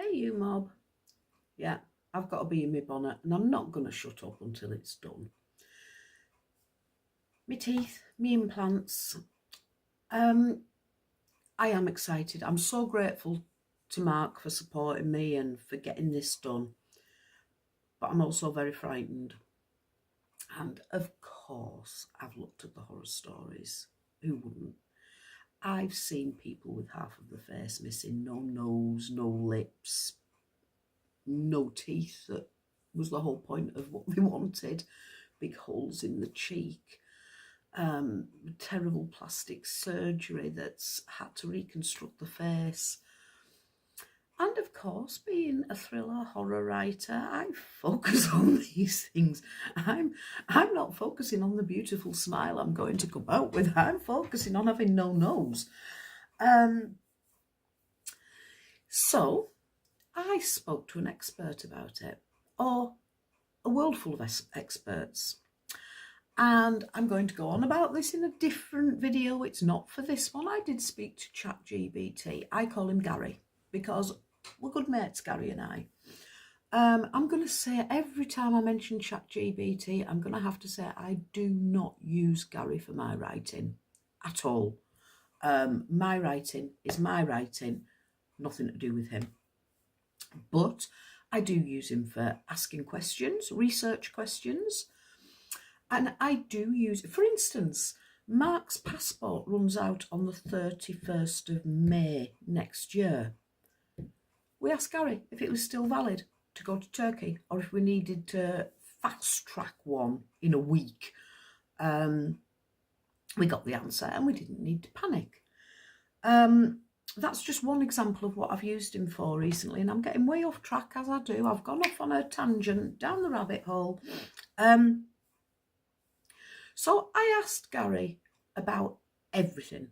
Hey, you mob. Yeah, I've got to be in my bonnet and I'm not going to shut up until it's done. My teeth, my implants. I am excited. I'm so grateful to Mark for supporting me and for getting this done. But I'm also very frightened. And of course, I've looked at the horror stories. Who wouldn't? I've seen people with half of the face missing, no nose, no lips, no teeth. That was the whole point of what they wanted. Big holes in the cheek. Terrible plastic surgery that's had to reconstruct the face. And of course, being a thriller horror writer, I focus on these things. I'm not focusing on the beautiful smile I'm going to come out with. I'm focusing on having no nose. So I spoke to an expert about it, or a world full of experts. And I'm going to go on about this in a different video. It's not for this one. I did speak to Chat GBT. I call him Gary because we're good mates, Gary and I. I'm going to say every time I mention Chat GBT, I'm going to have to say I do not use Gary for my writing at all. My writing is my writing, nothing to do with him. But I do use him for asking questions, research questions. And I do use, for instance, Mark's passport runs out on the 31st of May next year. We asked Gary if it was still valid to go to Turkey or if we needed to fast track one in a week. We got the answer and we didn't need to panic. That's just one example of what I've used him for recently, and I'm getting way off track as I do. I've gone off on a tangent down the rabbit hole. So I asked Gary about everything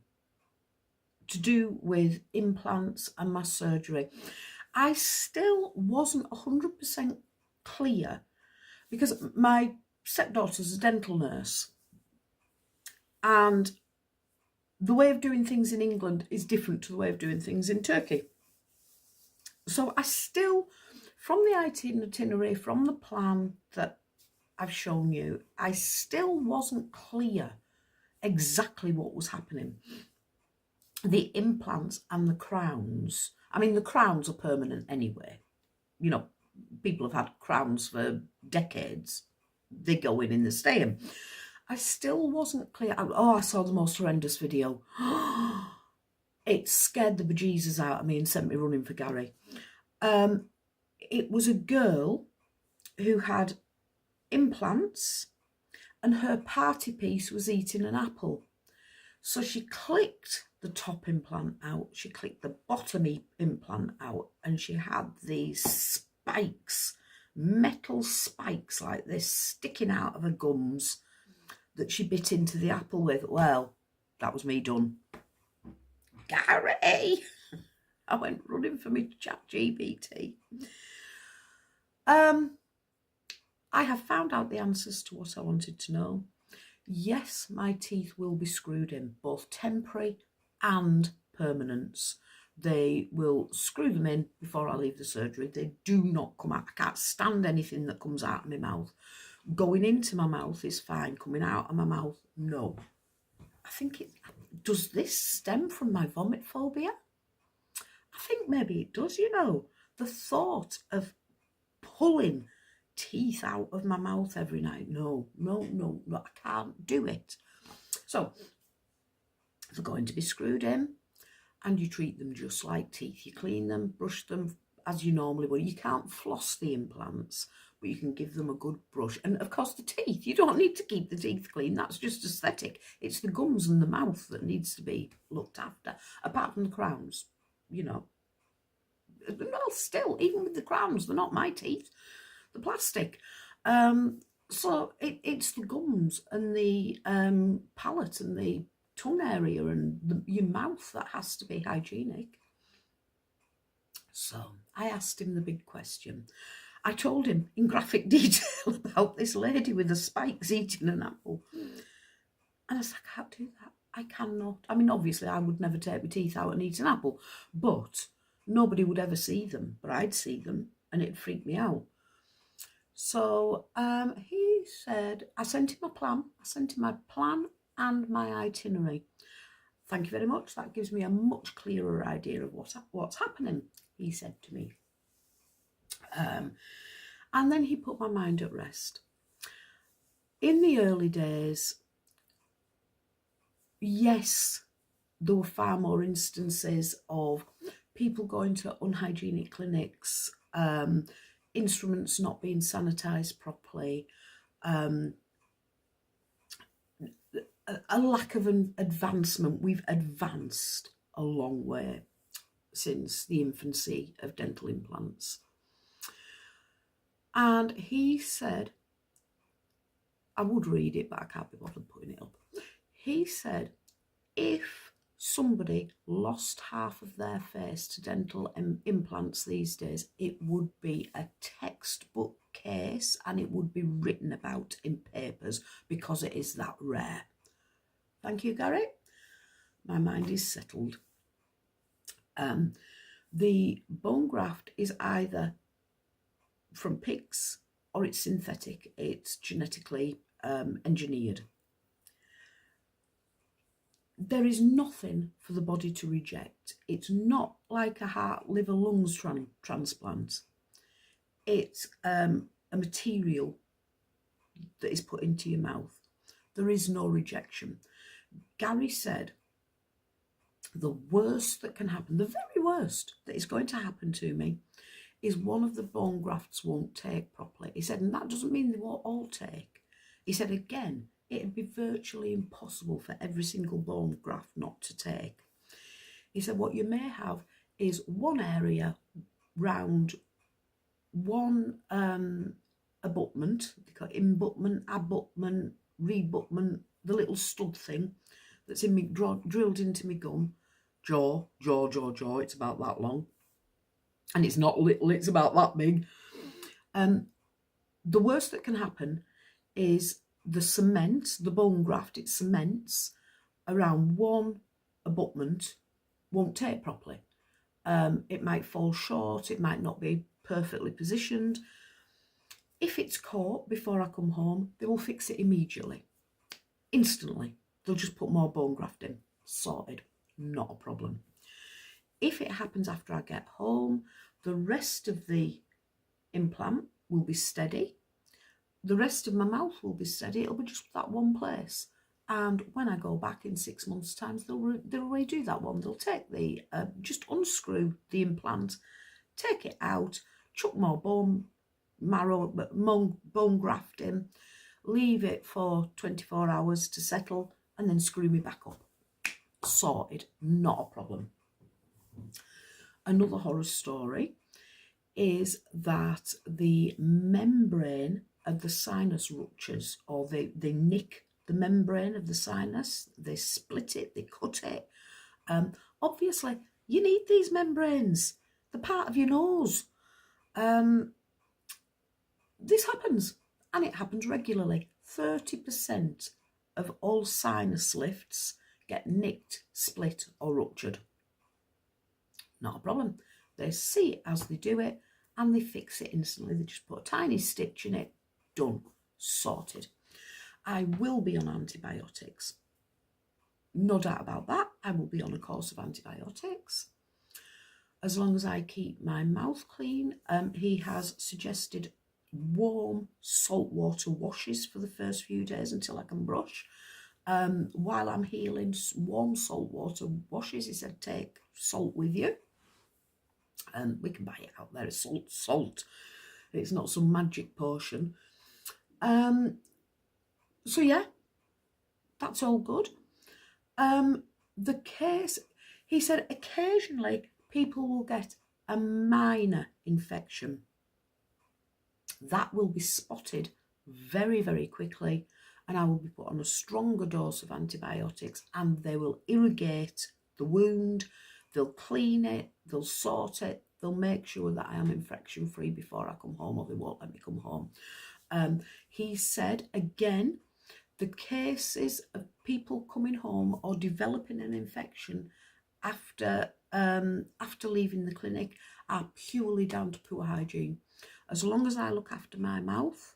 to do with implants and my surgery. I still wasn't 100% clear because my stepdaughter's a dental nurse and the way of doing things in England is different to the way of doing things in Turkey. So I still, from the itinerary, from the plan that I've shown you, I still wasn't clear exactly what was happening. The implants and the crowns, I mean, the crowns are permanent anyway. You know, people have had crowns for decades. They go in and they stay in. I still wasn't clear. I saw the most horrendous video. It scared the bejesus out of me and sent me running for Gary. It was a girl who had implants and her party piece was eating an apple. So she clicked the top implant out, she clicked the bottom implant out, and she had these spikes, metal spikes like this sticking out of her gums that she bit into the apple with. Well, that was me done. Gary! I went running for my Chat GBT. I have found out the answers to what I wanted to know. Yes, my teeth will be screwed in, both temporary and permanence. They will screw them in before I leave the surgery. They do not come out. I can't stand anything that comes out of my mouth. Going into my mouth is fine. Coming out of my mouth, no. I think does this stem from my vomit phobia? I think maybe it does, you know. The thought of pulling teeth out of my mouth every night. No, I can't do it. So they're going to be screwed in and you treat them just like teeth. You clean them, brush them as you normally would. You can't floss the implants, but you can give them a good brush. And of course the teeth, you don't need to keep the teeth clean. That's just aesthetic. It's the gums and the mouth that needs to be looked after, apart from the crowns, you know. Well, still, even with the crowns, they're not my teeth. The plastic. So it's the gums and the palate and the tongue area and your mouth that has to be hygienic. So I asked him the big question. I told him in graphic detail about this lady with the spikes eating an apple. And I said, I can't do that. I cannot. I mean, obviously, I would never take my teeth out and eat an apple. But Nobody would ever see them, but I'd see them and it'd freak me out. So he said, I sent him a plan. I sent him my plan and my itinerary. Thank you very much. That gives me a much clearer idea of what's happening, he said to me. And then he put my mind at rest. In the early days, yes, there were far more instances of people going to unhygienic clinics, instruments not being sanitised properly, a lack of an advancement. We've advanced a long way since the infancy of dental implants. And he said, I would read it, but I can't be bothered putting it up. He said, if somebody lost half of their face to dental implants these days, it would be a textbook case and it would be written about in papers because it is that rare. Thank you, Gary. My mind is settled. The bone graft is either from pigs or it's synthetic. It's genetically engineered. There is nothing for the body to reject. It's not like a heart, liver, lungs transplant. It's a material that is put into your mouth. There is no rejection. Gary said, the worst that can happen, the very worst that is going to happen to me, is one of the bone grafts won't take properly. He said, and that doesn't mean they won't all take. He said, again, it'd be virtually impossible for every single bone graft not to take. He said, what you may have is one area round one abutment, they call it inbutment, abutment, rebutment, the little stud thing that's in me, drilled into my gum, jaw, it's about that long. And it's not little, it's about that big. The worst that can happen is the cement, the bone graft, it cements around one abutment, won't take properly. It might fall short, it might not be perfectly positioned. If it's caught before I come home, they will fix it immediately, instantly. They'll just put more bone graft in, sorted, not a problem. If it happens after I get home, the rest of the implant will be steady. The rest of my mouth will be steady. It'll be just that one place. And when I go back in 6 months' time, they'll redo that one. They'll take the, just unscrew the implant, take it out, chuck more bone marrow, bone graft in, leave it for 24 hours to settle, and then screw me back up. Sorted, not a problem. Another horror story is that the membrane of the sinus ruptures, or they nick the membrane of the sinus, they split it, they cut it. Obviously, you need these membranes. They're part of your nose. This happens, and it happens regularly. 30% of all sinus lifts get nicked, split, or ruptured. Not a problem. They see it as they do it, and they fix it instantly. They just put a tiny stitch in it, done, sorted. I will be on antibiotics. No doubt about that. I will be on a course of antibiotics. As long as I keep my mouth clean, he has suggested warm saltwater washes for the first few days until I can brush. While I'm healing, warm saltwater washes. He said, take salt with you. We can buy it out there. It's salt. It's not some magic potion. So yeah, that's all good. The case, he said, occasionally people will get a minor infection. That will be spotted very, very quickly, and I will be put on a stronger dose of antibiotics, and they will irrigate the wound, they'll clean it, they'll sort it, they'll make sure that I am infection free before I come home, or they won't let me come home. He said, again, the cases of people coming home or developing an infection after after leaving the clinic are purely down to poor hygiene. As long as I look after my mouth,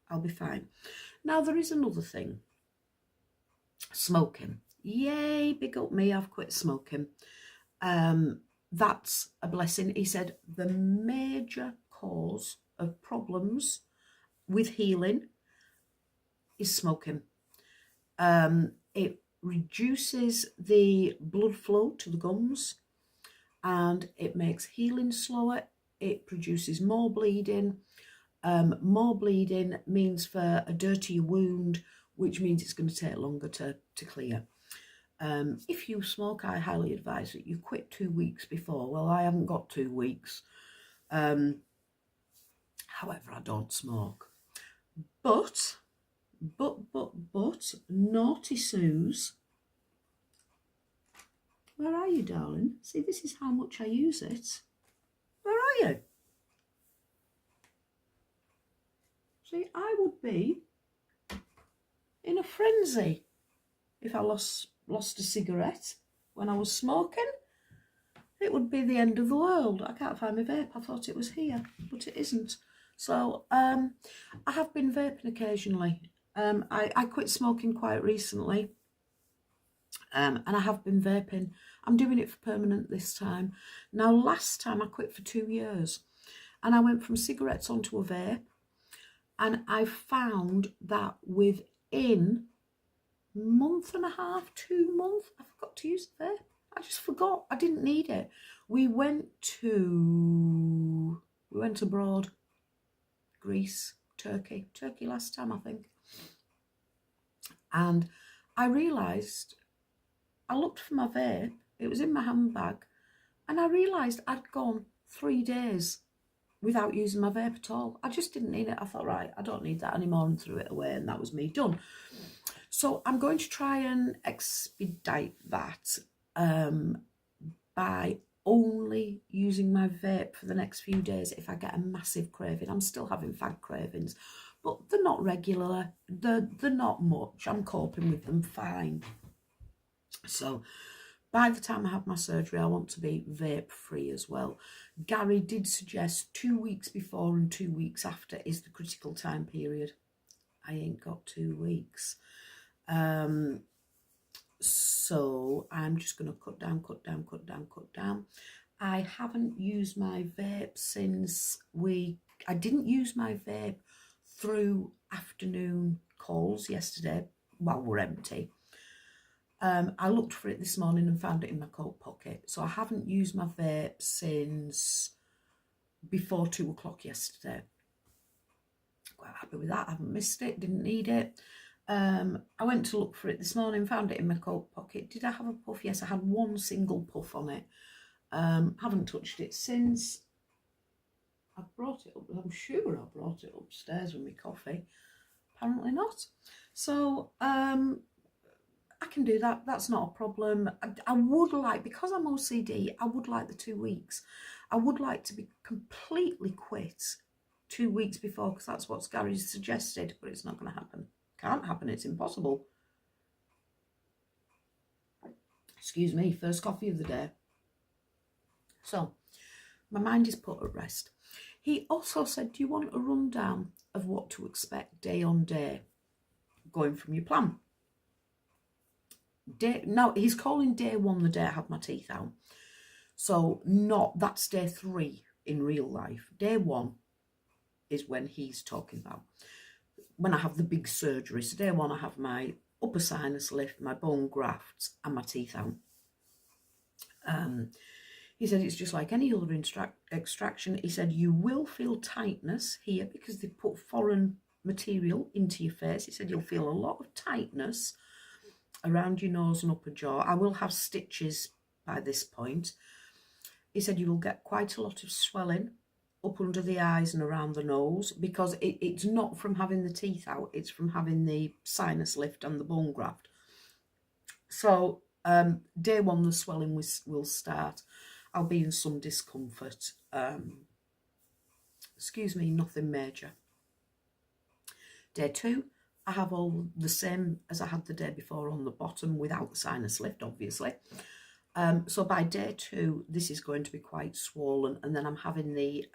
I'll be fine. Now, there is another thing. Smoking. Yay, big up me, I've quit smoking. That's a blessing. He said the major cause of problems with healing is smoking. It reduces the blood flow to the gums and it makes healing slower. It produces more bleeding. More bleeding means for a dirtier wound, which means it's going to take longer to clear. If you smoke, I highly advise that you quit 2 weeks before. Well, I haven't got 2 weeks. However, I don't smoke. But, naughty Suze, where are you, darling? See, this is how much I use it. Where are you? See, I would be in a frenzy if I lost a cigarette when I was smoking. It would be the end of the world. I can't find my vape. I thought it was here, but it isn't. So I have been vaping occasionally. I quit smoking quite recently, and I have been vaping. I'm doing it for permanent this time. Now, last time I quit for 2 years, and I went from cigarettes onto a vape, and I found that within month and a half, 2 months, I forgot to use the vape. I just forgot. I didn't need it. We went abroad, Greece, Turkey last time, I think. And I realised, I looked for my vape, it was in my handbag, and I realised I'd gone 3 days without using my vape at all. I just didn't need it. I thought, right, I don't need that anymore, and threw it away, and that was me done. So I'm going to try and expedite that by only using my vape for the next few days if I get a massive craving. I'm still having fag cravings, but they're not regular. They're not much. I'm coping with them fine. So by the time I have my surgery, I want to be vape free as well. Gary did suggest 2 weeks before and 2 weeks after is the critical time period. I ain't got 2 weeks. So I'm just going to cut down. I haven't used my vape since I didn't use my vape through afternoon calls yesterday while we're empty. I looked for it this morning and found it in my coat pocket. So I haven't used my vape since before 2 o'clock yesterday. Quite happy with that. I haven't missed it, didn't need it. I went to look for it this morning, found it in my coat pocket. Did I have a puff? Yes, I had one single puff on it. Haven't touched it since. I brought it up. I'm sure I brought it upstairs with my coffee. Apparently not. So I can do that. That's not a problem. I would like, because I'm OCD, I would like the 2 weeks. I would like to be completely quit 2 weeks before, because that's what Gary's suggested, but it's not going to happen. Can't happen. It's impossible. Excuse me. First coffee of the day. So my mind is put at rest. He also said, do you want a rundown of what to expect day on day going from your plan? Now, he's calling day 1 the day I have my teeth out. So that's day 3 in real life. Day 1 is when he's talking about when I have the big surgery. So day 1, I have my upper sinus lift, my bone grafts, and my teeth out. He said it's just like any other extraction. He said you will feel tightness here because they put foreign material into your face. He said you'll feel a lot of tightness around your nose and upper jaw. I will have stitches by this point. He said you will get quite a lot of swelling up under the eyes and around the nose, because it's not from having the teeth out, it's from having the sinus lift and the bone graft. So day 1 the swelling will start. I'll be in some discomfort. Excuse me, nothing major. Day 2, I have all the same as I had the day before on the bottom without the sinus lift, obviously. So by day 2, this is going to be quite swollen, and then I'm having the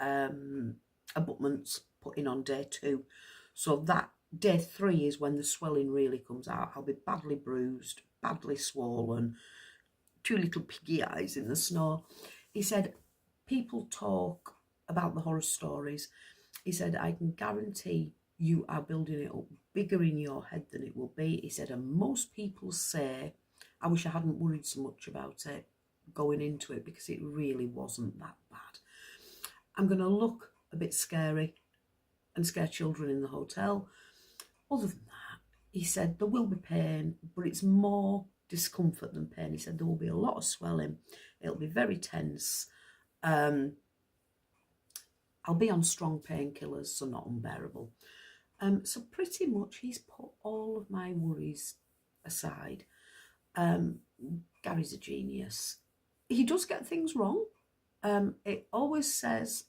abutments put in on day 2. So that day 3 is when the swelling really comes out. I'll be badly bruised, badly swollen, 2 little piggy eyes in the snow. He said, people talk about the horror stories. He said, I can guarantee you are building it up bigger in your head than it will be. He said, and most people say, I wish I hadn't worried so much about it going into it, because it really wasn't that bad. I'm going to look a bit scary and scare children in the hotel. Other than that, he said, there will be pain, but it's more discomfort than pain. He said, there will be a lot of swelling. It'll be very tense. I'll be on strong painkillers, so not unbearable. So pretty much he's put all of my worries aside. Gary's a genius. He does get things wrong. It always says,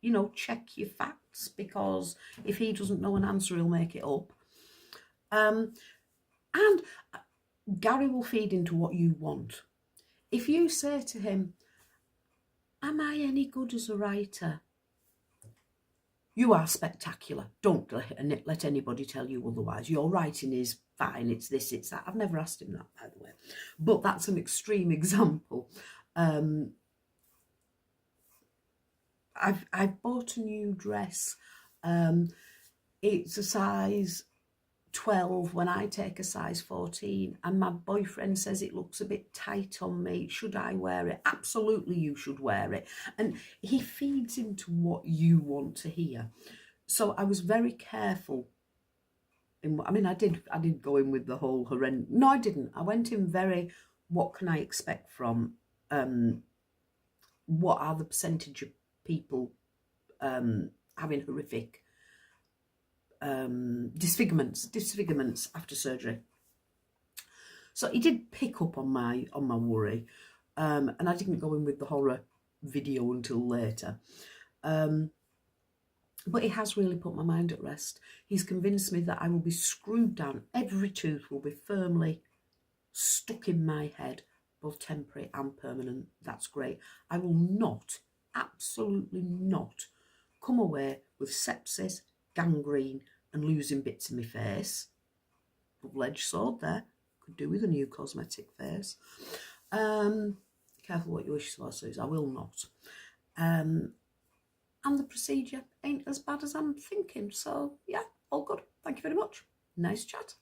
you know, check your facts, because if he doesn't know an answer, he'll make it up. And Gary will feed into what you want. If you say to him, am I any good as a writer? You are spectacular. Don't let anybody tell you otherwise. Your writing is fine. It's this, it's that. I've never asked him that, by the way. But that's an extreme example. I've bought a new dress. It's a size 12 when I take a size 14, and my boyfriend says it looks a bit tight on me. Should I wear it? Absolutely, you should wear it. And he feeds into what you want to hear. So I was very careful. I did go in with the whole horrendous. No, I didn't. I went in very, what can I expect from, what are the percentage of people having horrific disfigurements after surgery. So he did pick up on my worry, and I didn't go in with the horror video until later. But he has really put my mind at rest. He's convinced me that I will be screwed down. Every tooth will be firmly stuck in my head, both temporary and permanent. That's great. I will not, absolutely not, come away with sepsis, gangrene, and losing bits of my face. Double-edged sword there. Could do with a new cosmetic face. Careful what you wish for, Suze. I will not. And the procedure ain't as bad as I'm thinking. So, yeah, all good. Thank you very much. Nice chat.